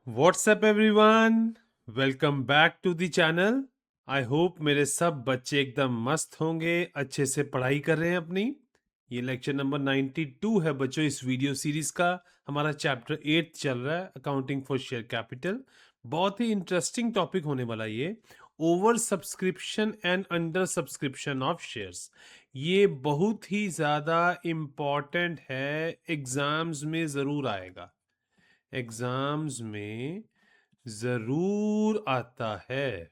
WhatsApp everyone, welcome back to the channel. I hope मेरे सब बच्चे एकदम मस्त होंगे, अच्छे से पढ़ाई कर रहे हैं अपनी। ये लेक्चर नंबर 92 है बच्चों इस वीडियो सीरीज का। हमारा चैप्टर 8 चल रहा है, अकाउंटिंग फॉर शेयर कैपिटल। बहुत ही इंटरेस्टिंग टॉपिक होने वाला ये, over subscription and under subscription of shares. ये बहुत ही ज़्यादा इम्पॉर्टेंट है, एग्जाम्स में ज़रूर आएगा, एग्जाम्स में जरूर आता है।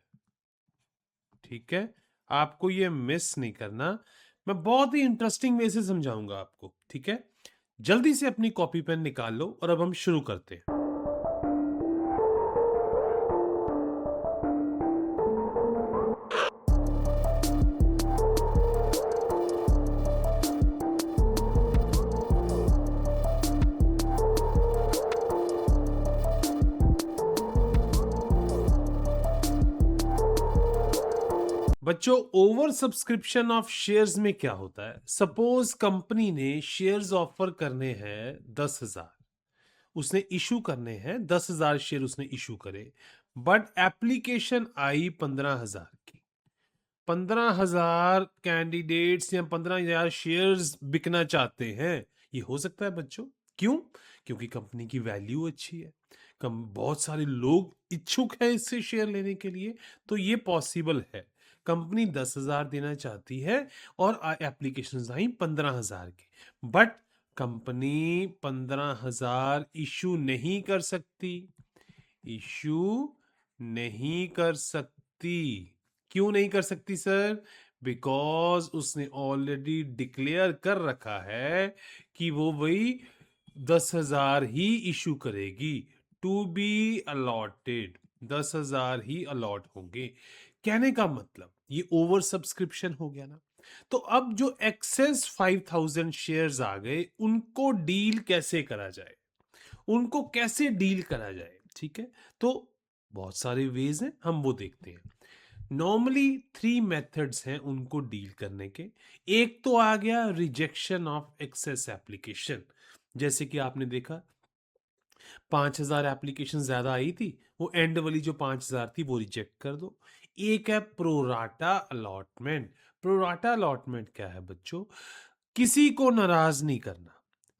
ठीक है, आपको ये मिस नहीं करना। मैं बहुत ही इंटरेस्टिंग वे से समझाऊंगा आपको। ठीक है, जल्दी से अपनी कॉपी पेन निकाल लो और अब हम शुरू करते हैं। बच्चों, ओवर सब्सक्रिप्शन ऑफ शेयर्स में क्या होता है? सपोज कंपनी ने शेयर्स ऑफर करने हैं 10,000, उसने इशू करने हैं 10,000 शेयर, उसने इशू करे, बट एप्लीकेशन आई 15,000 की। 15,000 कैंडिडेट्स या 15,000 शेयर्स बिकना चाहते हैं। ये हो सकता है बच्चों, क्यों? क्योंकि कंपनी की वैल्यू अच्छी है, कम बहुत सारे लोग इच्छुक हैं इससे शेयर लेने के लिए, तो ये पॉसिबल है। कंपनी 10,000 देना चाहती है और एप्लीकेशन आई 15,000 की, बट कंपनी 15,000 इशू नहीं कर सकती, इशू नहीं कर सकती। क्यों नहीं कर सकती सर? बिकॉज उसने ऑलरेडी डिक्लेयर कर रखा है कि वो वही 10,000 ही इशू करेगी। टू बी अलॉटेड 10,000 ही अलॉट होंगे। कहने का मतलब ये ओवर सब्सक्रिप्शन हो गया ना। तो अब जो एक्सेस 5,000 शेयर्स आ गए, उनको डील कैसे करा जाए, उनको कैसे डील करा जाए? ठीक है, तो बहुत सारे वेज हैं, हम वो देखते हैं। नॉर्मली 3 मेथड्स हैं उनको डील करने के। एक तो आ गया रिजेक्शन ऑफ एक्सेस एप्लीकेशन। जैसे कि आपने देखा 5,000 एप्लीकेशन ज्यादा आई थी, वो एंड वाली जो 5,000 थी वो रिजेक्ट कर दो। एक है प्रोराटा अलॉटमेंट। प्रोराटा अलॉटमेंट क्या है बच्चों? किसी को नाराज नहीं करना,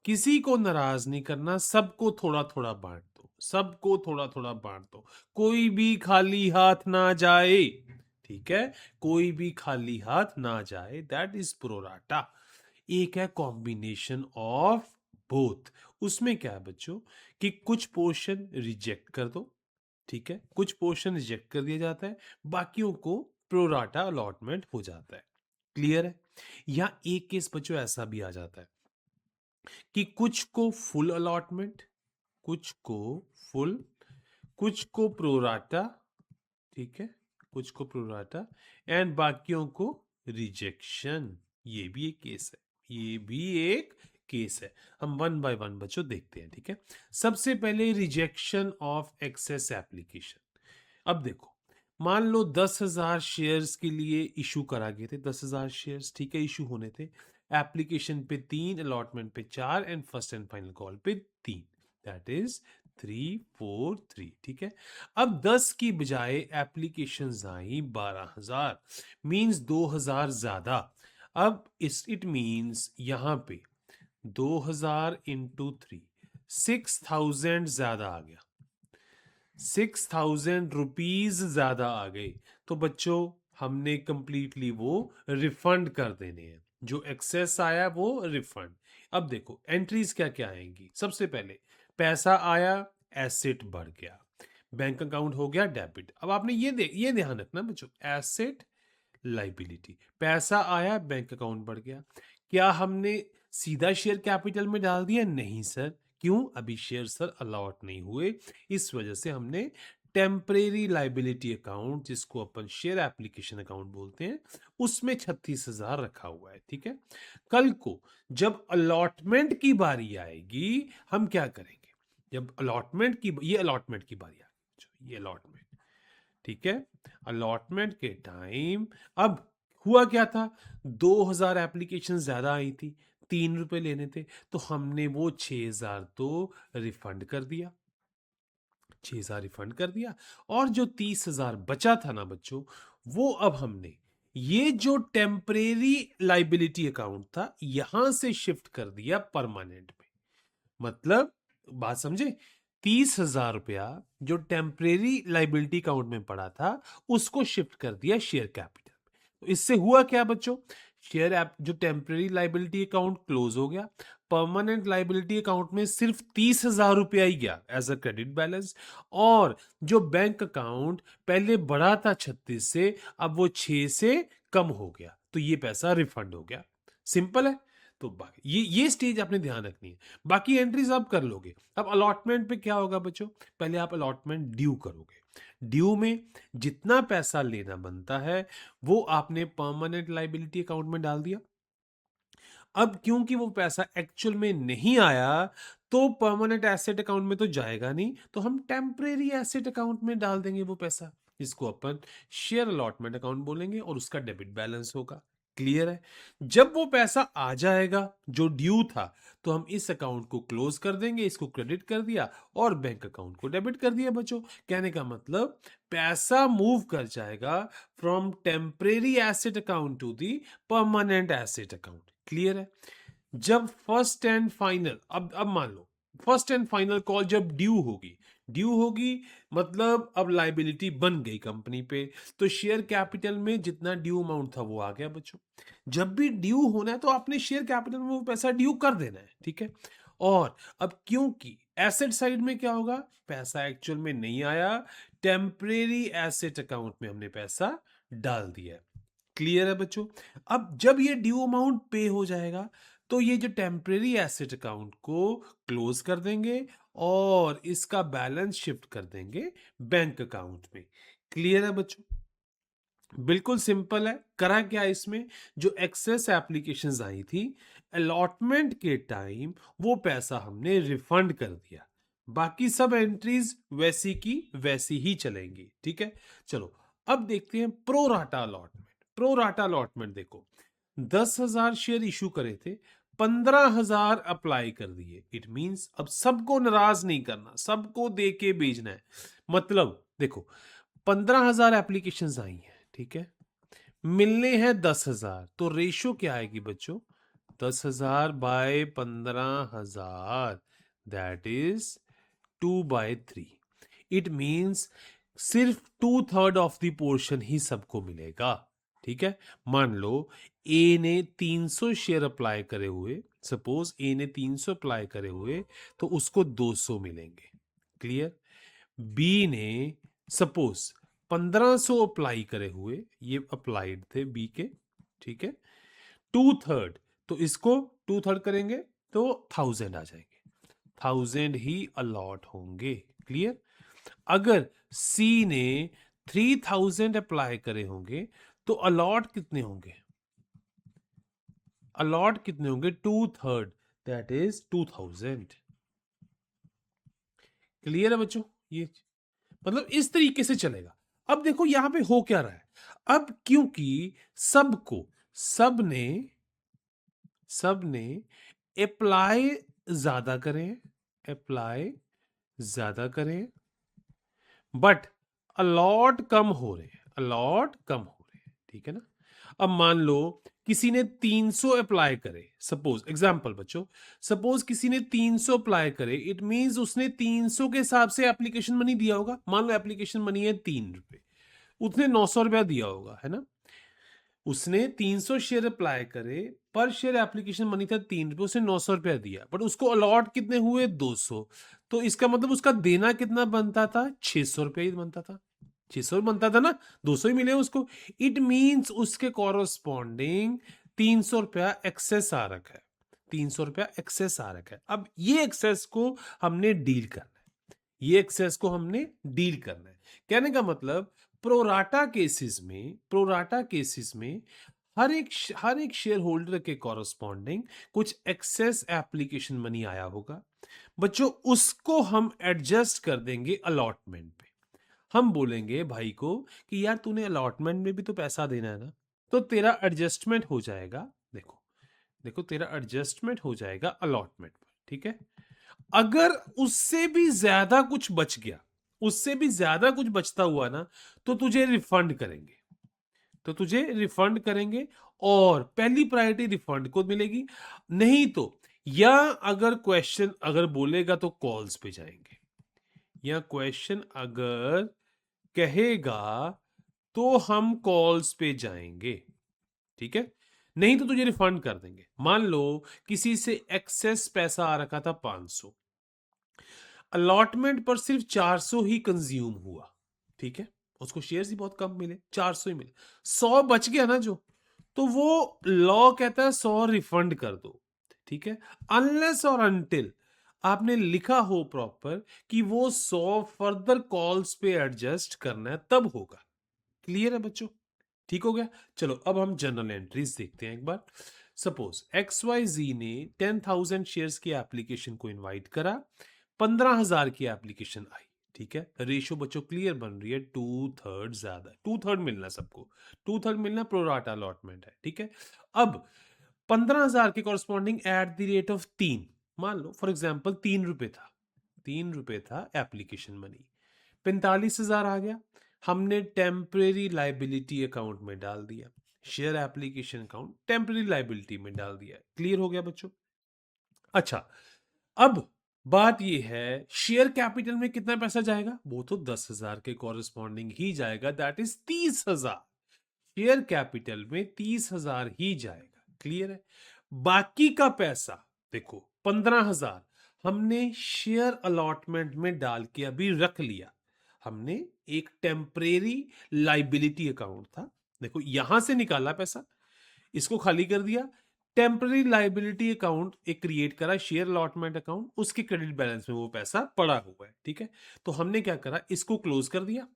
किसी को नाराज नहीं करना, सबको थोड़ा थोड़ा बांट दो, सबको थोड़ा थोड़ा बांट दो, कोई भी खाली हाथ ना जाए। ठीक है, कोई भी खाली हाथ ना जाए, दैट इज प्रोराटा। एक है कॉम्बिनेशन ऑफ बोथ। उसमें क्या है बच्चों कि कुछ पोर्शन रिजेक्ट कर दो, ठीक है, कुछ पोर्शन रिजेक्ट कर दिया जाता है, बाकियों को प्रोराटा अलॉटमेंट हो जाता है। क्लियर है? या एक केस बच्चों ऐसा भी आ जाता है कि कुछ को फुल अलॉटमेंट, कुछ को फुल, कुछ को प्रोराटा, ठीक है, कुछ को प्रोराटा, एंड बाकियों को रिजेक्शन। ये भी एक केस है, ये भी एक केस है। हम वन बाय वन बच्चों देखते हैं। ठीक है, सबसे पहले रिजेक्शन ऑफ एक्सेस एप्लीकेशन। अब देखो, मान लो 10,000 शेयर्स के लिए इशू करा गए थे, 10,000 शेयर्स, ठीक है, इशू होने थे। एप्लीकेशन पे 3, अलॉटमेंट पे 4 and first and final call पे 3, दैट इज 343। ठीक है, अब 10 की बजाय एप्लीकेशन आई 12,000, मींस 2,000 ज्यादा। अब इट मींस यहां पे 2,000 इंटू 3, 6,000 ज्यादा आ गया, 6,000 रुपीज ज्यादा आ गए। तो बच्चों हमने कंप्लीटली वो रिफंड कर देने हैं, जो एक्सेस आया वो रिफंड। अब देखो एंट्रीज क्या क्या आएंगी। सबसे पहले पैसा आया, एसेट बढ़ गया, बैंक अकाउंट हो गया डेबिट। अब आपने ये ध्यान रखना बच्चों, एसेट लाइबिलिटी, पैसा आया, बैंक अकाउंट बढ़ गया। क्या हमने सीधा शेयर कैपिटल में डाल दिया? नहीं सर। क्यों? अभी शेयर सर अलॉट नहीं हुए, इस वजह से हमने टेम्परेरी लाइबिलिटी अकाउंट, जिसको अपन शेयर एप्लीकेशन अकाउंट बोलते हैं, उसमें 36,000 रखा हुआ है। ठीक है, कल को जब अलॉटमेंट की बारी आएगी, हम क्या करेंगे? जब अलॉटमेंट की, ये अलॉटमेंट की बारी आएगी, ये अलॉटमेंट, ठीक है, अलॉटमेंट के टाइम अब हुआ क्या था, 2,000 एप्लीकेशन ज्यादा आई थी, 3 रुपए लेने थे, तो हमने वो 6,000 तो रिफंड कर दिया। 6,000 रिफंड कर दिया, और जो 30,000 बचा था ना बच्चों, वो अब हमने ये जो टेम्परेरी लाइबिलिटी अकाउंट था यहां से शिफ्ट कर दिया परमानेंट में। मतलब बात समझे, 30,000 रुपया जो टेम्परेरी लाइबिलिटी अकाउंट में पड़ा था उसको शिफ्ट कर दिया शेयर कैपिटल में। तो इससे हुआ क्या बच्चों, शेयर ऐप जो टेम्परेरी लाइबिलिटी अकाउंट क्लोज हो गया, परमानेंट लाइबिलिटी अकाउंट में सिर्फ 30,000 रुपया ही गया एज अ क्रेडिट बैलेंस, और जो बैंक अकाउंट पहले बढ़ा था 36 से अब वो 6 से कम हो गया, तो ये पैसा रिफंड हो गया। सिंपल है। तो ये स्टेज आपने ध्यान रखनी है। बाकी एंट्रीज आप कर लोगे। अब अलॉटमेंट पे क्या होगा बच्चों, पहले आप अलॉटमेंट ड्यू करोगे। ड्यू में जितना पैसा लेना बनता है वो आपने परमानेंट लाइबिलिटी अकाउंट में डाल दिया। अब क्योंकि वो पैसा एक्चुअल में नहीं आया तो परमानेंट एसेट अकाउंट में तो जाएगा नहीं, तो हम टेम्परेरी एसेट अकाउंट में डाल देंगे वो पैसा, जिसको अपन शेयर अलॉटमेंट अकाउंट बोलेंगे, और उसका डेबिट बैलेंस होगा। क्लियर है। जब वो पैसा आ जाएगा जो ड्यू था, तो हम इस अकाउंट को क्लोज कर देंगे, इसको क्रेडिट कर दिया और बैंक अकाउंट को डेबिट कर दिया बच्चों। कहने का मतलब पैसा मूव कर जाएगा from temporary asset account to the permanent asset account. Clear है। जब फर्स्ट एंड फाइनल, अब मान लो फर्स्ट एंड फाइनल कॉल जब ड्यू होगी मतलब अब लाइबिलिटी बन गई कंपनी पे, तो शेयर कैपिटल में जितना ड्यू अमाउंट था वो आ गया बच्चों। जब भी ड्यू होना है तो आपने शेयर कैपिटल में वो पैसा ड्यू कर देना है, ठीक है। और अब क्योंकि एसेट साइड में क्या होगा, पैसा एक्चुअल में नहीं आया, टेम्परेरी एसेट अकाउंट में हमने पैसा डाल दिया। क्लियर है बच्चों। अब जब ये ड्यू अमाउंट पे हो जाएगा तो ये जो टेम्परेरी एसेट अकाउंट को क्लोज कर देंगे और इसका बैलेंस शिफ्ट कर देंगे बैंक अकाउंट में। क्लियर है बच्चों। बिल्कुल सिंपल है। करा क्या इसमें, जो एक्सेस एप्लीकेशंस आई थी अलॉटमेंट के टाइम वो पैसा हमने रिफंड कर दिया, बाकी सब एंट्रीज वैसी की वैसी ही चलेंगी। ठीक है। चलो अब देखते हैं pro rata allotment. Pro rata allotment देखो, 10,000 शेयर इशू करे थे, 15,000 अप्लाई कर दिए। इट मींस अब सबको नाराज नहीं करना, सबको दे के भेजना है। मतलब देखो 15,000 एप्लीकेशंस आई हैं, ठीक है, मिलने हैं 10,000, तो रेशो क्या आएगी बच्चों, 10,000 by 15,000, that is 2/3। It means सिर्फ 2/3 ऑफ द पोर्शन ही सबको मिलेगा। ठीक है। मान लो ए ने 300 शेयर अप्लाई करे हुए, सपोज ए ने 300 अप्लाई करे हुए, तो उसको 200 मिलेंगे। क्लियर। बी ने सपोज 1500 अप्लाई करे हुए, ये अप्लाइड थे बी के, ठीक है, 2/3, तो इसको 2/3 करेंगे तो 1000 आ जाएंगे, 1000 ही अलॉट होंगे। क्लियर। अगर सी ने 3000 अप्लाई करे होंगे तो अलॉट कितने होंगे, अलॉट कितने होंगे, 2/3, दैट इज 2000। क्लियर है बच्चों। ये मतलब इस तरीके से चलेगा। अब देखो यहां पे हो क्या रहा है, अब क्योंकि सबको सबने अप्लाई ज्यादा करें, अप्लाई ज्यादा करें, बट अलॉट कम हो रहे हैं, अलॉट कम हो रहे हैं। ठीक है ना। अब मान लो किसी ने 300 अप्लाई करे, सपोज एग्जांपल बच्चों, सपोज किसी ने 300 अप्लाई करे, इट मींस उसने 300 के हिसाब से एप्लीकेशन मनी दिया होगा। मान लो एप्लीकेशन मनी है 3 रुपए, उसने 900 रुपया दिया होगा, है ना। उसने 300 शेयर अप्लाई करे, पर शेयर एप्लीकेशन मनी था 3 रुपए, उसने 900 रुपया दिया, बट उसको अलॉट कितने हुए, 200। तो इसका मतलब उसका देना कितना बनता था, 600 रुपया ही बनता था, 600 बनता था ना, 200 ही मिले उसको। इट मींस उसके कॉरस्पॉन्डिंग 300 रुपया एक्सेस आ रखा है, 300 रुपया एक्सेस आ रखा है। अब ये एक्सेस को हमने डील करना है, ये एक्सेस को हमने डील करना है। कहने का मतलब प्रोराटा केसेस में हर एक शेयर होल्डर के कॉरस्पॉन्डिंग कुछ एक्सेस एप्लीकेशन मनी आया होगा बच्चों, उसको हम एडजस्ट कर देंगे अलॉटमेंट पे। हम बोलेंगे भाई को कि यार तूने अलॉटमेंट में भी तो पैसा देना है ना, तो तेरा एडजस्टमेंट हो जाएगा, देखो देखो तेरा एडजस्टमेंट हो जाएगा अलॉटमेंट पर। ठीक है। अगर उससे भी ज्यादा कुछ बच गया, उससे भी ज्यादा कुछ बचता हुआ ना तो तुझे रिफंड करेंगे, तो तुझे रिफंड करेंगे और पहली प्रायोरिटी रिफंड को मिलेगी। नहीं तो या अगर क्वेश्चन अगर बोलेगा तो कॉल्स पे जाएंगे, या क्वेश्चन अगर कहेगा तो हम कॉल्स पे जाएंगे, ठीक है। नहीं तो तुझे रिफंड कर देंगे। मान लो किसी से एक्सेस पैसा आ रखा था 500, अलॉटमेंट पर सिर्फ 400 ही कंज्यूम हुआ, ठीक है, उसको शेयर्स ही बहुत कम मिले, 400 ही मिले, 100 बच गया ना जो, तो वो लॉ कहता है 100 रिफंड कर दो, ठीक है, अनलेस और अनटिल आपने लिखा हो प्रॉपर कि वो 100 फर्दर कॉल्स पे एडजस्ट करना है तब होगा। क्लियर है बच्चों? ठीक हो गया। चलो अब हम जनरल एंट्रीज देखते हैं एक बार। सपोज XYZ ने 10,000 शेयर्स की एप्लीकेशन को इनवाइट करा, 15,000 की एप्लीकेशन आई, ठीक है, रेशियो बच्चों क्लियर बन रही है, 2/3 ज्यादा, 2/3 मिलना सबको, 2/3 मिलना, प्रोराटा अलॉटमेंट है, ठीक है। अब 15,000 के corresponding at the rate of 3, मान लो फॉर एग्जाम्पल 3 रुपए था, 3 रुपए था एप्लीकेशन मनी, 45,000 आ गया, हमने टेम्परेरी लाइबिलिटी अकाउंट में डाल दिया, share application account temporary liability में डाल दिया। क्लियर हो गया बच्चों? अच्छा, अब बात यह है शेयर कैपिटल में कितना पैसा जाएगा, वो तो 10,000 के कॉरेस्पॉन्डिंग ही जाएगा, दैट इज 30,000। शेयर कैपिटल में 30,000 ही जाएगा। क्लियर है? बाकी का पैसा देखो 15,000 हमने शेयर अलॉटमेंट में डाल के अभी रख लिया, हमने एक टेम्परेरी लाइबिलिटी अकाउंट था, देखो यहां से निकाला पैसा, इसको खाली कर दिया, टेम्पररी लाइबिलिटी अकाउंट एक क्रिएट करा, शेयर अलॉटमेंट अकाउंट, उसके क्रेडिट बैलेंस में वो पैसा पड़ा हुआ है, ठीक है। तो हमने क्या करा, इसको क्लोज कर दिया,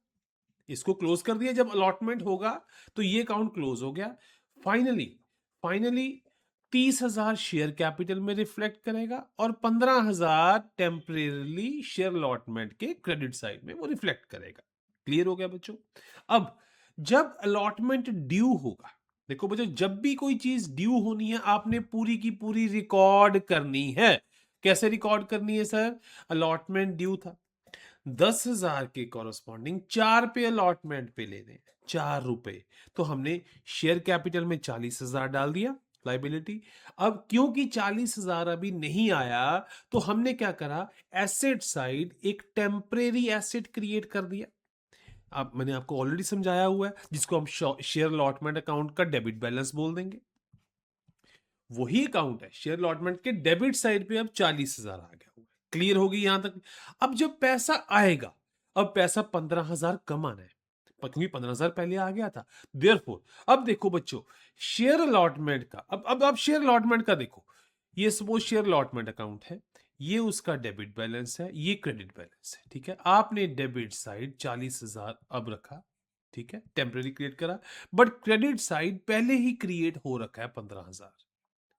इसको क्लोज कर दिया, जब अलॉटमेंट होगा तो ये अकाउंट क्लोज हो गया। फाइनली फाइनली 30,000 शेयर कैपिटल में रिफ्लेक्ट करेगा और 15,000 टेम्परेली शेयर अलॉटमेंट के क्रेडिट साइड में वो रिफ्लेक्ट करेगा। क्लियर हो गया बच्चों? अब जब अलॉटमेंट ड्यू होगा, देखो बच्चों जब भी कोई चीज ड्यू होनी है आपने पूरी की पूरी रिकॉर्ड करनी है। कैसे रिकॉर्ड करनी है सर? अलॉटमेंट ड्यू था, 10,000 के कॉरस्पॉन्डिंग 4 पे अलॉटमेंट पे लेने, 4 रुपए, तो हमने शेयर कैपिटल में 40,000 डाल दिया लाइबिलिटी। अब क्योंकि 40,000 अभी नहीं आया तो हमने क्या करा, एसेट साइड एक टेम्परेरी एसेट क्रिएट कर दिया। अब मैंने आपको ऑलरेडी समझाया हुआ है, जिसको हम शेयर अलॉटमेंट अकाउंट का डेबिट बैलेंस बोल देंगे, वही अकाउंट है, शेयर अलॉटमेंट के डेबिट साइड पे अब 40,000 आ गया हुआ है। क्लियर होगी यहां तक? अब जब पैसा आएगा, अब पैसा 15,000 कम आना है, क्योंकि 15,000 पहले आ गया था, देयरफॉर अब देखो बच्चों शेयर अलॉटमेंट का, अब शेयर अलॉटमेंट का देखो, ये सपोज शेयर अलॉटमेंट अकाउंट है, ये उसका डेबिट बैलेंस है, ये क्रेडिट बैलेंस है, ठीक है। आपने डेबिट साइड 40,000 अब रखा, ठीक है, टेम्परेरी क्रिएट करा, बट क्रेडिट साइड पहले ही क्रिएट हो रखा है 15,000,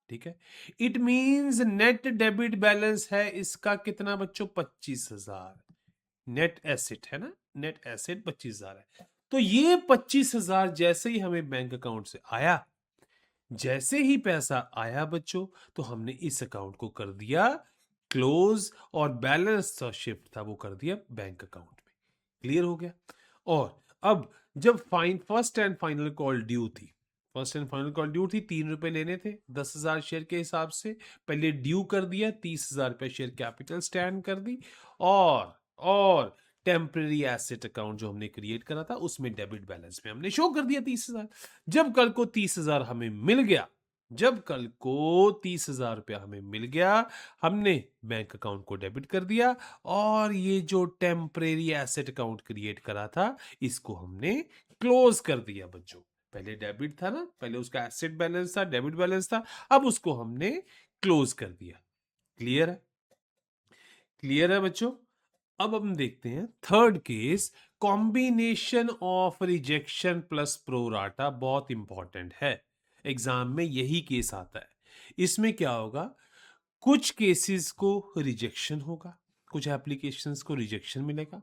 ठीक है। It means net debit balance है इसका कितना बच्चों, 25,000। नेट एसेट है ना, नेट एसेट 25,000 है। तो ये 25,000 जैसे ही हमें बैंक अकाउंट से आया, जैसे ही पैसा आया बच्चों, तो हमने इस अकाउंट को कर दिया क्लोज और बैलेंस था शिफ्ट था वो कर दिया बैंक अकाउंट में। क्लियर हो गया? और अब जब first and final call due थी, first and final call due थी, 3 रुपए लेने थे 10,000 शेयर के हिसाब से, पहले ड्यू कर दिया, 30,000 रुपए शेयर कैपिटल स्टैंड कर दी, और टेम्पररी एसेट अकाउंट जो हमने क्रिएट करा था उसमें डेबिट बैलेंस में हमने शो कर दिया 30,000। जब कल को 30,000 हमें मिल गया, जब कल को 30,000 रुपया हमें मिल गया, हमने बैंक अकाउंट को डेबिट कर दिया और ये जो टेम्परेरी एसेट अकाउंट क्रिएट करा था इसको हमने क्लोज कर दिया बच्चों। पहले डेबिट था ना, पहले उसका एसेट बैलेंस था, डेबिट बैलेंस था, अब उसको हमने क्लोज कर दिया। क्लियर है? क्लियर है बच्चों? अब हम देखते हैं third case, combination of rejection plus pro rata, बहुत इंपॉर्टेंट है, एग्जाम में यही केस आता है। इसमें क्या होगा, कुछ केसेस को रिजेक्शन होगा, कुछ एप्लीकेशंस को रिजेक्शन मिलेगा,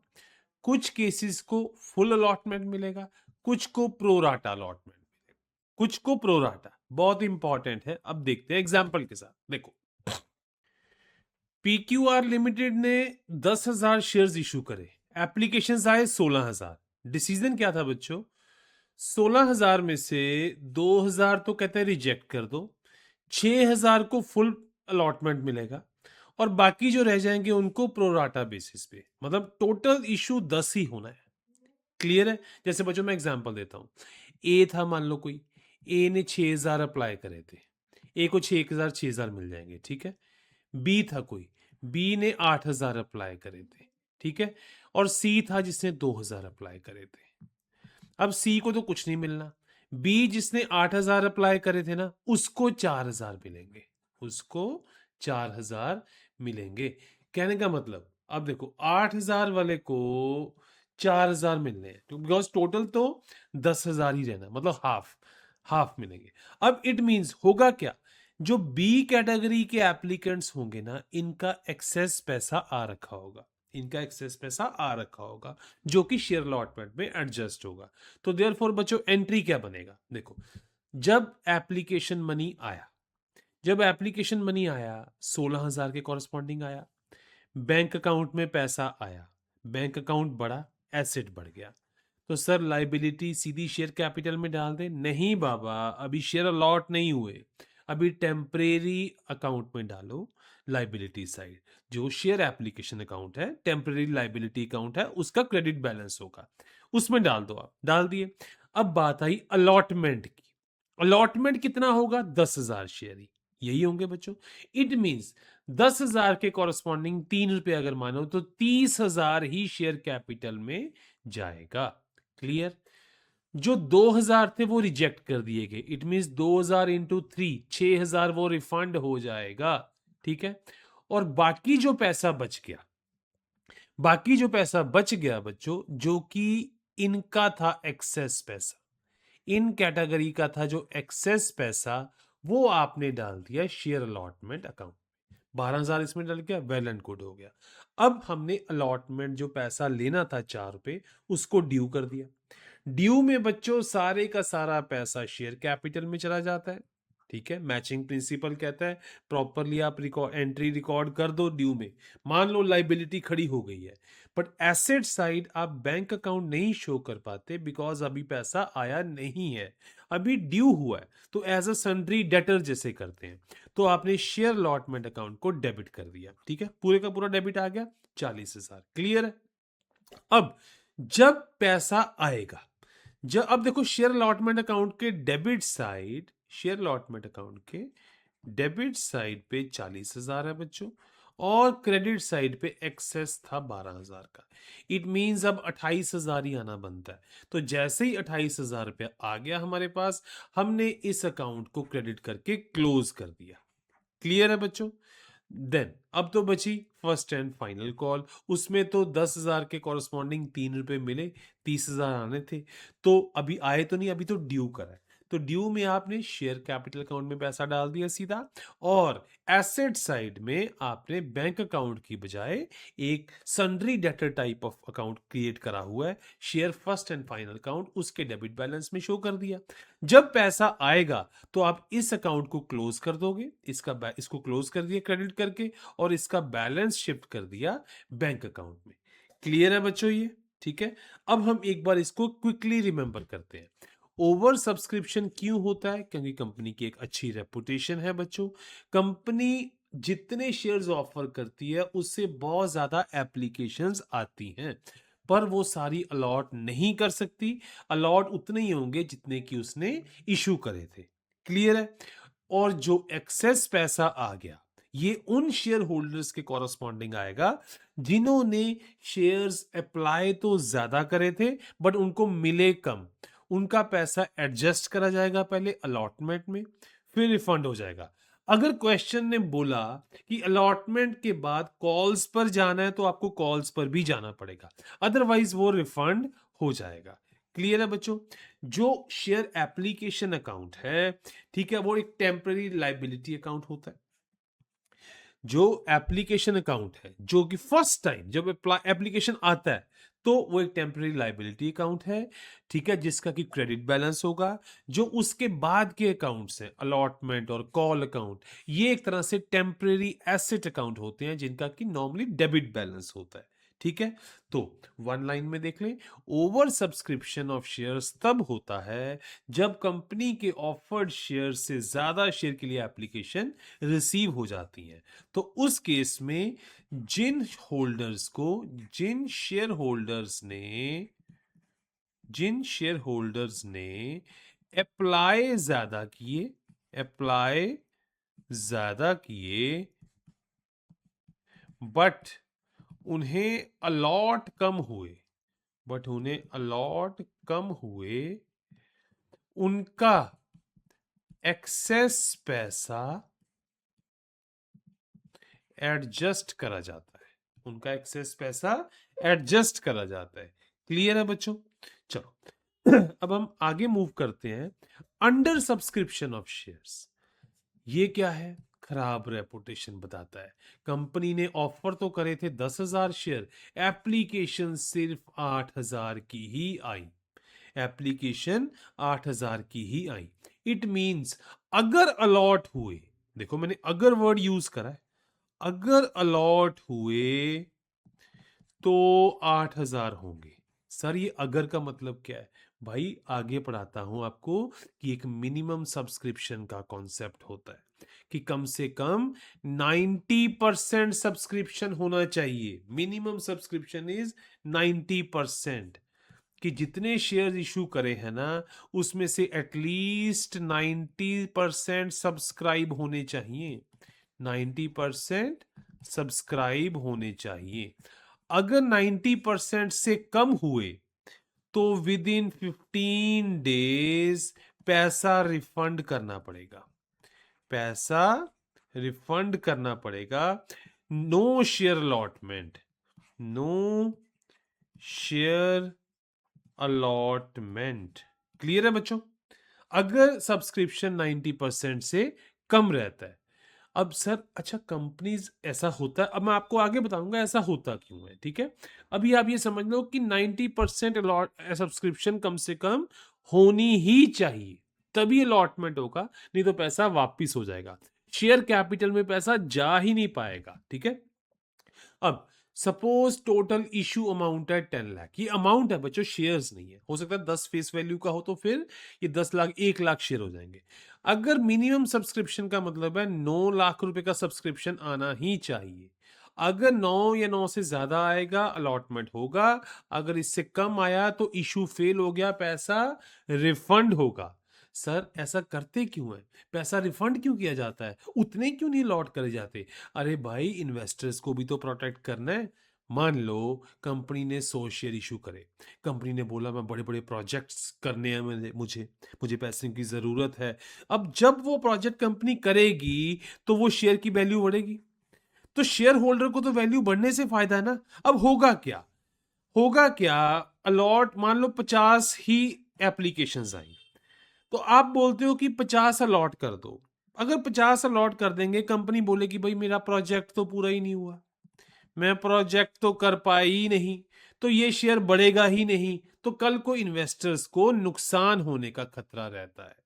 कुछ केसेस को फुल अलॉटमेंट मिलेगा, कुछ को प्रोराटा अलॉटमेंट मिलेगा, कुछ को प्रोराटा। बहुत इंपॉर्टेंट है। अब देखते हैं एग्जाम्पल के साथ। देखो PQR लिमिटेड ने 10,000 शेयर्स इशू करे, एप्लीकेशंस आए 16,000। डिसीजन क्या था बच्चों? 16,000 में से 2,000 तो कहते हैं रिजेक्ट कर दो, 6,000 को फुल अलॉटमेंट मिलेगा और बाकी जो रह जाएंगे उनको प्रोराटा बेसिस पे, मतलब टोटल इशू 10 ही होना है। क्लियर है? जैसे बच्चों मैं एग्जांपल देता हूँ। ए था, मान लो कोई ए ने 6,000 अप्लाई करे थे, ए को 6,000 6,000 मिल जाएंगे, ठीक है। बी था कोई, बी ने 8,000 अप्लाई करे थे, ठीक है। और सी था जिसने 2,000 अप्लाई करे थे। अब सी को तो कुछ नहीं मिलना, बी जिसने 8,000 अप्लाई करे थे ना, उसको 4,000 मिलेंगे, उसको 4,000 मिलेंगे। कहने का मतलब अब देखो 8,000 वाले को 4,000 मिलने हैं, तो बिकॉज टोटल तो 10,000 ही रहना, मतलब हाफ हाफ मिलेंगे। अब इट मींस होगा क्या, जो बी कैटेगरी के एप्लीकेंट्स होंगे ना, इनका एक्सेस पैसा आ रखा होगा, इनका एक्सेस पैसा आ रखा होगा जो कि शेयर अलॉटमेंट में एडजस्ट होगा। तो देयरफॉर बच्चों एंट्री क्या बनेगा, देखो जब एप्लीकेशन मनी आया, जब एप्लीकेशन मनी आया 16,000 के कॉरस्पॉन्डिंग आया, बैंक अकाउंट में पैसा आया, बैंक अकाउंट बढ़ा, एसेट बढ़ गया, तो सर लाइबिलिटी सीधी शेयर कैपिटल में डाल दे? नहीं बाबा, अभी शेयर अलॉट नहीं हुए, अभी टेम्परेरी अकाउंट में डालो लाइबिलिटी साइड। जो शेयर एप्लीकेशन अकाउंट है, टेम्परेरी लाइबिलिटी अकाउंट है, उसका क्रेडिट बैलेंस होगा, उसमें डाल दो। आप डाल दिए। अब बात आई अलॉटमेंट की। अलॉटमेंट कितना होगा? 10,000 शेयर ही, यही होंगे बच्चों। इट मींस 10,000 के कॉरस्पॉन्डिंग 3 रुपए अगर मानो तो 30,000 ही शेयर कैपिटल में जाएगा। क्लियर? जो 2,000 थे वो रिजेक्ट कर दिए गए, इट मींस 2,000 इंटू 3, 6,000 वो रिफंड हो जाएगा, ठीक है। और बाकी जो पैसा बच गया, बाकी जो पैसा बच गया बच्चों, जो कि इनका था एक्सेस पैसा, इन कैटेगरी का था जो एक्सेस पैसा, वो आपने डाल दिया शेयर अलॉटमेंट अकाउंट। 12,000 इसमें डल गया, वेल एंड गुड हो गया। अब हमने अलॉटमेंट जो पैसा लेना था 4 रुपए, उसको ड्यू कर दिया। ड्यू में बच्चों सारे का सारा पैसा शेयर कैपिटल में चला जाता है, ठीक है। मैचिंग प्रिंसिपल कहता है प्रॉपरली आप एंट्री रिकॉर्ड कर दो ड्यू में। मान लो लाइबिलिटी खड़ी हो गई है, बट एसेट साइड आप बैंक अकाउंट नहीं शो कर पाते बिकॉज अभी पैसा आया नहीं है, अभी ड्यू हुआ है, तो एज अ सन्ड्री डेटर जैसे करते हैं, तो आपने शेयर अलॉटमेंट अकाउंट को डेबिट कर दिया, ठीक है। पूरे का पूरा डेबिट आ गया 40,000। क्लियर है? अब जब पैसा आएगा, जब अब देखो शेयर अलॉटमेंट अकाउंट के debit side, share allotment account के डेबिट साइड पे 40,000 है बच्चों, और क्रेडिट साइड पे एक्सेस था 12,000 का। इट मींस अब 28,000 ही आना बनता है। तो जैसे ही 28,000 रुपया आ गया हमारे पास, हमने इस अकाउंट को क्रेडिट करके क्लोज कर दिया। क्लियर है बच्चों? देन अब तो बची फर्स्ट एंड फाइनल कॉल। उसमें तो 10,000 के कॉरस्पॉन्डिंग 3 रुपए मिले, 30,000 आने थे, तो अभी आए तो नहीं, अभी तो ड्यू करा है। तो ड्यू में आपने शेयर कैपिटल अकाउंट में पैसा डाल दिया सीधा, और एसेट साइड में आपने बैंक अकाउंट की बजाय एक sundry debtor type of account create करा हुआ है, share first and final account, उसके डेबिट बैलेंस में शो कर दिया। जब पैसा आएगा तो आप इस अकाउंट को क्लोज कर दोगे, इसको क्लोज कर दिया क्रेडिट करके, और इसका बैलेंस शिफ्ट कर दिया बैंक अकाउंट में। क्लियर है बच्चों ये? ठीक है। अब हम एक बार इसको क्विकली रिमेंबर करते हैं। ओवर सब्सक्रिप्शन क्यों होता है? क्योंकि कंपनी की एक अच्छी रेपुटेशन है बच्चों। कंपनी जितने शेयर्स ऑफर करती है उससे बहुत ज्यादा एप्लीकेशंस आती हैं, पर वो सारी अलॉट नहीं कर सकती। अलॉट उतने ही होंगे जितने कि उसने इशू करे थे। क्लियर है? और जो एक्सेस पैसा आ गया, ये उन शेयर होल्डर्स के कॉरस्पॉन्डिंग आएगा जिन्होंने शेयर्स अप्लाई तो ज्यादा करे थे बट उनको मिले कम। उनका पैसा एडजस्ट करा जाएगा पहले अलॉटमेंट में, फिर रिफंड हो जाएगा। अगर क्वेश्चन ने बोला कि अलॉटमेंट के बाद कॉल्स पर जाना है, तो आपको कॉल्स पर भी जाना पड़ेगा, अदरवाइज वो रिफंड हो जाएगा। क्लियर है बच्चों? जो शेयर एप्लीकेशन अकाउंट है, ठीक है, वो एक टेम्पररी लाइबिलिटी अकाउंट होता है। जो एप्लीकेशन अकाउंट है, जो कि फर्स्ट टाइम जब एप्लीकेशन आता है, तो वो एक टेम्पररी लाइबिलिटी अकाउंट है, ठीक है, जिसका कि क्रेडिट बैलेंस होगा। जो उसके बाद के अकाउंट्स हैं, अलॉटमेंट और कॉल अकाउंट, ये एक तरह से टेम्पररी एसेट अकाउंट होते हैं जिनका कि नॉर्मली डेबिट बैलेंस होता है। ठीक है, तो वन लाइन में देख लें, ओवर सब्सक्रिप्शन ऑफ शेयर्स तब होता है जब कंपनी के ऑफर्ड शेयर से ज्यादा शेयर के लिए एप्लीकेशन रिसीव हो जाती हैं। तो उस केस में जिन होल्डर्स को, जिन शेयर होल्डर्स ने अप्लाई ज्यादा किए बट उन्हें अलॉट कम हुए, उनका एक्सेस पैसा एडजस्ट करा जाता है। क्लियर है बच्चों? चलो अब हम आगे मूव करते हैं। अंडर सब्सक्रिप्शन ऑफ शेयर्स, ये क्या है? खराब रेपुटेशन बताता है। कंपनी ने ऑफर तो करे थे 10,000 शेयर, एप्लीकेशन सिर्फ 8,000 की ही आई। इट मींस अगर अलॉट हुए, देखो मैंने अगर वर्ड यूज करा है, अगर अलॉट हुए तो 8,000 होंगे। सर ये अगर का मतलब क्या है? भाई आगे पढ़ाता हूं आपको कि एक मिनिमम सब्सक्रिप्शन का कॉन्सेप्ट होता है कि कम से कम 90% सब्सक्रिप्शन होना चाहिए। मिनिमम सब्सक्रिप्शन इज 90%, कि जितने शेयर इशू करे हैं ना उसमें से एटलीस्ट 90% सब्सक्राइब होने चाहिए। 90% सब्सक्राइब होने चाहिए। अगर 90% से कम हुए तो विद इन 15 डेज पैसा रिफंड करना पड़ेगा। No share allotment. क्लियर है बच्चों? अगर सब्सक्रिप्शन 90% से कम रहता है। अब सर अच्छा कंपनीज ऐसा होता है, अब मैं आपको आगे बताऊंगा ऐसा होता क्यों है, ठीक है? अभी आप ये समझ लो कि 90% सब्सक्रिप्शन कम से कम होनी ही चाहिए, तभी अलॉटमेंट होगा, नहीं तो पैसा वापिस हो जाएगा। शेयर कैपिटल में पैसा जा ही नहीं पाएगा, ठीक है? अब सपोज टोटल इशू अमाउंट है 10 लाख, ये अमाउंट है बच्चों, शेयर्स नहीं है। हो सकता है 10 फेस वैल्यू का हो तो फिर ये 10 लाख 1 लाख शेयर हो जाएंगे। अगर मिनिमम सब्सक्रिप्शन का मतलब है 9 लाख रुपए का सब्सक्रिप्शन आना ही चाहिए। अगर 9 या 9 से ज्यादा आएगा अलॉटमेंट होगा, अगर इससे कम आया तो इशू फेल हो गया, पैसा रिफंड होगा। सर ऐसा करते क्यों है? पैसा रिफंड क्यों किया जाता है? उतने क्यों नहीं लॉट करे जाते? अरे भाई इन्वेस्टर्स को भी तो प्रोटेक्ट करना है। मान लो कंपनी ने 100 शेयर इशू करे, कंपनी ने बोला मैं बड़े बड़े प्रोजेक्ट्स करने हैं, मुझे पैसे की जरूरत है। अब जब वो प्रोजेक्ट कंपनी करेगी तो वो शेयर की वैल्यू बढ़ेगी, तो शेयर होल्डर को तो वैल्यू बढ़ने से फायदा है ना। अब होगा क्या अलॉट मान लो 50 ही एप्लीकेशंस आई, तो आप बोलते हो कि 50 अलॉट कर दो। अगर 50 अलॉट कर देंगे, कंपनी बोलेगी भाई मेरा प्रोजेक्ट तो पूरा ही नहीं हुआ, मैं प्रोजेक्ट तो कर पाई ही नहीं, तो ये शेयर बढ़ेगा ही नहीं। तो कल को इन्वेस्टर्स को नुकसान होने का खतरा रहता है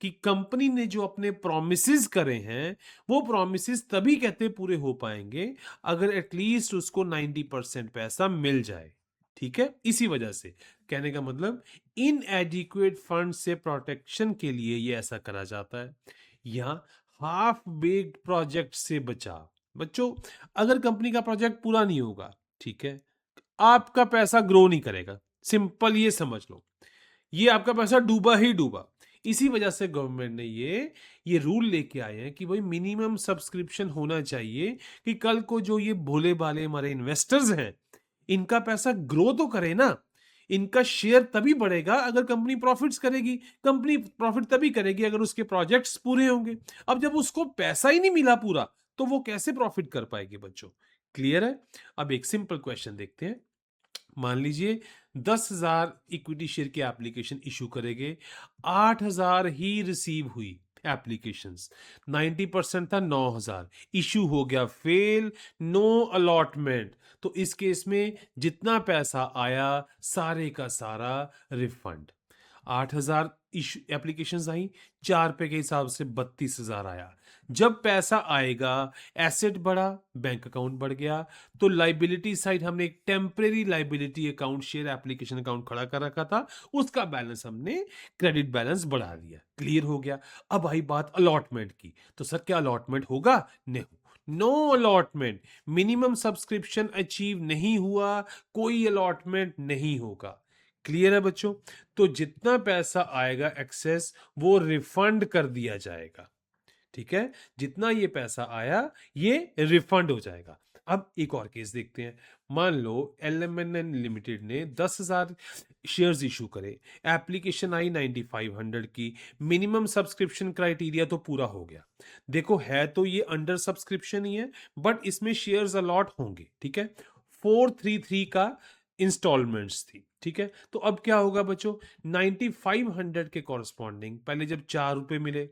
कि कंपनी ने जो अपने प्रोमिसेस करे हैं वो प्रोमिसेस तभी कहते पूरे हो पाएंगे अगर एटलीस्ट उसको 90% पैसा मिल जाए। ठीक है, इसी वजह से कहने का मतलब इनएडिक्वेट फंड से प्रोटेक्शन के लिए ये ऐसा करा जाता है। यहां हाफ बेक्ड प्रोजेक्ट से बचाव। बच्चों अगर कंपनी का प्रोजेक्ट पूरा नहीं होगा, ठीक है, आपका पैसा ग्रो नहीं करेगा, सिंपल ये समझ लो, ये आपका पैसा डूबा ही डूबा। इसी वजह से गवर्नमेंट ने ये रूल लेके आए हैं कि भाई मिनिमम सब्सक्रिप्शन होना चाहिए कि कल को जो ये भोले भाले हमारे इन्वेस्टर्स हैं इनका पैसा ग्रो तो करे ना। इनका शेयर तभी बढ़ेगा अगर कंपनी प्रॉफिट्स करेगी, कंपनी प्रॉफिट तभी करेगी अगर उसके प्रोजेक्ट्स पूरे होंगे। अब जब उसको पैसा ही नहीं मिला पूरा तो वो कैसे प्रॉफिट कर पाएगी बच्चों? क्लियर है? अब एक सिंपल क्वेश्चन देखते हैं। मान लीजिए 10,000 इक्विटी शेयर की एप्लीकेशन इशू करेंगे, 8,000 ही रिसीव हुई एप्लीकेशंस, 90% था 9,000, इशू हो गया फेल, नो अलॉटमेंट। तो इस केस में जितना पैसा आया सारे का सारा रिफंड। 8,000 एप्लीकेशंस आई, 4 पे के हिसाब से 32,000 आया। जब पैसा आएगा, एसेट बढ़ा, बैंक अकाउंट बढ़ गया, तो लाइबिलिटी साइड हमने एक temporary liability account, share application account खड़ा कर रखा था, उसका बैलेंस हमने क्रेडिट बैलेंस बढ़ा दिया। क्लियर हो गया। अब आई बात अलॉटमेंट की, तो सर क्या अलॉटमेंट होगा? नहीं, no allotment. Minimum subscription achieve नहीं हुआ, कोई अलॉटमेंट नहीं होगा। क्लियर है बच्चों? तो जितना पैसा आएगा एक्सेस, वो रिफंड कर दिया जाएगा। ठीक है, जितना ये पैसा आया ये रिफंड हो जाएगा। अब एक और केस देखते हैं। मान लो LMNN लिमिटेड ने 10,000 शेयर्स इशू करे, एप्लीकेशन आई 9500 की, मिनिमम सब्सक्रिप्शन क्राइटेरिया तो पूरा हो गया। देखो है तो ये अंडर सब्सक्रिप्शन ही है, बट इसमें शेयर्स अलॉट होंगे। ठीक है, 433 का इंस्टॉलमेंट्स थी। ठीक है, तो अब क्या होगा बच्चों? 9500 के कॉरस्पॉन्डिंग पहले जब 4 रुपए मिले,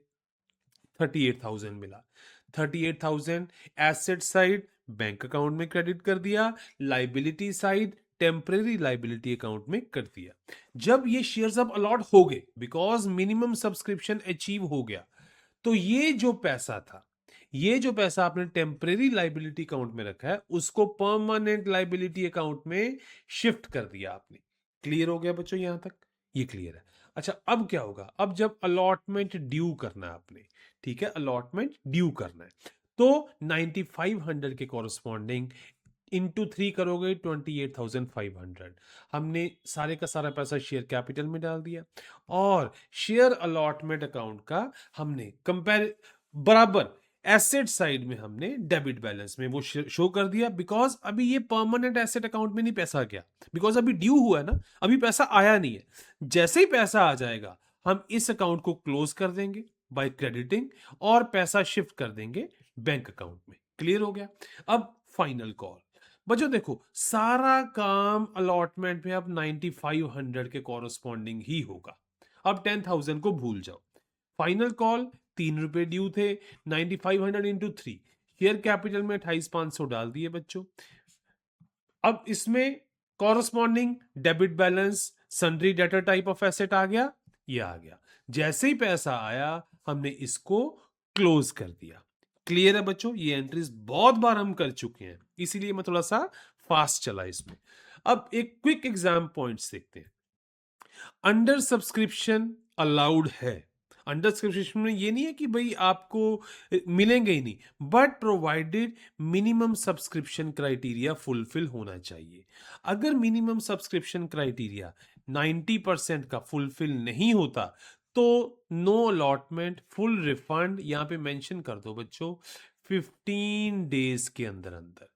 38,000 मिला। 38,000 एसेट साइड बैंक अकाउंट में क्रेडिट कर दिया, liability side temporary liability account में कर दिया। जब ये शेयर्स अब अलॉट हो गए, बिकॉज मिनिमम सब्सक्रिप्शन अचीव हो गया, तो ये जो पैसा आपने टेम्परेरी लाइबिलिटी अकाउंट में रखा है, उसको परमानेंट लाइबिलिटी अकाउंट में शिफ्ट कर दिया आपने। क्लियर हो गया बच्चों? यहां तक ये क्लियर है। अच्छा, अब क्या होगा? अब जब अलॉटमेंट ड्यू करना है आपने, ठीक है, अलॉटमेंट ड्यू करना है, तो 9500 के कॉरस्पॉन्डिंग इंटू 3 करोगे 28,500। हमने सारे का सारा पैसा शेयर कैपिटल में डाल दिया, और शेयर अलॉटमेंट अकाउंट का हमने कंपेयर बराबर एसेट साइड में हमने डेबिट बैलेंस में वो शो कर दिया, बिकॉज अभी ये परमानेंट एसेट अकाउंट में नहीं पैसा गया, बिकॉज अभी ड्यू हुआ है ना, अभी पैसा आया नहीं है। जैसे ही पैसा आ जाएगा, हम इस अकाउंट को क्लोज कर देंगे बाय क्रेडिटिंग, और पैसा शिफ्ट कर देंगे बैंक अकाउंट में। क्लियर हो गया? अब फाइनल कॉल बच्चों, देखो सारा काम अलॉटमेंट में अब 9500 के कॉरस्पॉन्डिंग ही होगा। अब 10,000 को भूल जाओ। फाइनल कॉल 3 रुपए ड्यू थे, 9500 इंटू 3, शेयर कैपिटल में 28,500 डाल दिए बच्चों। अब इसमें corresponding debit balance sundry debtor type of asset आ गया, ये आ गया। जैसे ही पैसा आया, हमने इसको क्लोज कर दिया। क्लियर है बच्चों? ये एंट्रीज बहुत बार हम कर चुके हैं, इसीलिए मैं थोड़ा सा फास्ट चला इसमें। अब एक क्विक एग्जाम पॉइंट्स देखते हैं। अंडर सब्सक्रिप्शन अलाउड है। अंडर सब्सक्रिप्शन में ये नहीं है कि भाई आपको मिलेंगे ही नहीं, but provided minimum subscription criteria fulfil होना चाहिए। अगर मिनिमम सब्सक्रिप्शन क्राइटेरिया 90% का फुलफिल नहीं होता, तो नो अलॉटमेंट, फुल रिफंड। यहां पे मेंशन कर दो बच्चों 15 डेज के अंदर अंदर।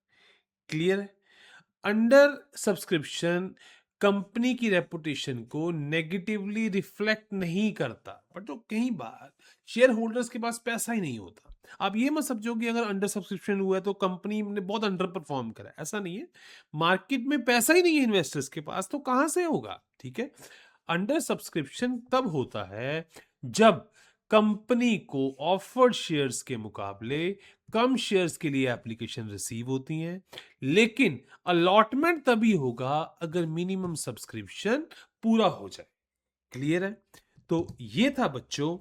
क्लियर है? अंडर सब्सक्रिप्शन कंपनी की रेपुटेशन को नेगेटिवली रिफ्लेक्ट नहीं करता, बट तो कई बार शेयर होल्डर्स के पास पैसा ही नहीं होता। आप ये मत समझो कि अगर अंडर सब्सक्रिप्शन हुआ है तो कंपनी ने बहुत अंडर परफॉर्म करा, ऐसा नहीं है। मार्केट में पैसा ही नहीं है इन्वेस्टर्स के पास, तो कहां से होगा? ठीक है, अंडर सब्सक्रिप्शन तब होता है जब कंपनी को ऑफर्ड शेयर्स के मुकाबले कम शेयर्स के लिए एप्लीकेशन रिसीव होती हैं, लेकिन अलॉटमेंट तभी होगा अगर मिनिमम सब्सक्रिप्शन पूरा हो जाए। क्लियर है? तो ये था बच्चों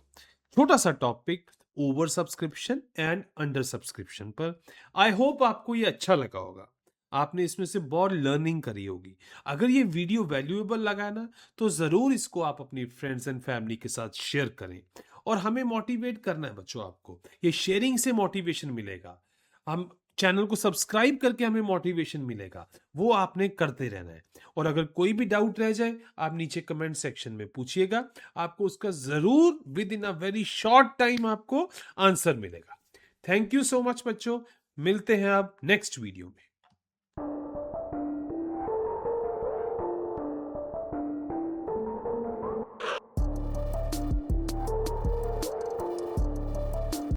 छोटा सा topic over subscription and under subscription पर। आई होप आपको ये अच्छा लगा होगा, आपने इसमें से बहुत लर्निंग करी होगी। अगर ये वीडियो वैल्यूएबल लगा ना, तो जरूर इसको आप अपनी फ्रेंड्स एंड फैमिली के साथ शेयर करें। और हमें मोटिवेट करना है बच्चों, आपको ये शेयरिंग से मोटिवेशन मिलेगा। हम चैनल को सब्सक्राइब करके हमें मोटिवेशन मिलेगा, वो आपने करते रहना है। और अगर कोई भी डाउट रह जाए, आप नीचे कमेंट सेक्शन में पूछिएगा, आपको उसका जरूर with in a very short time आपको आंसर मिलेगा। थैंक यू सो मच बच्चों, मिलते हैं अब नेक्स्ट वीडियो में।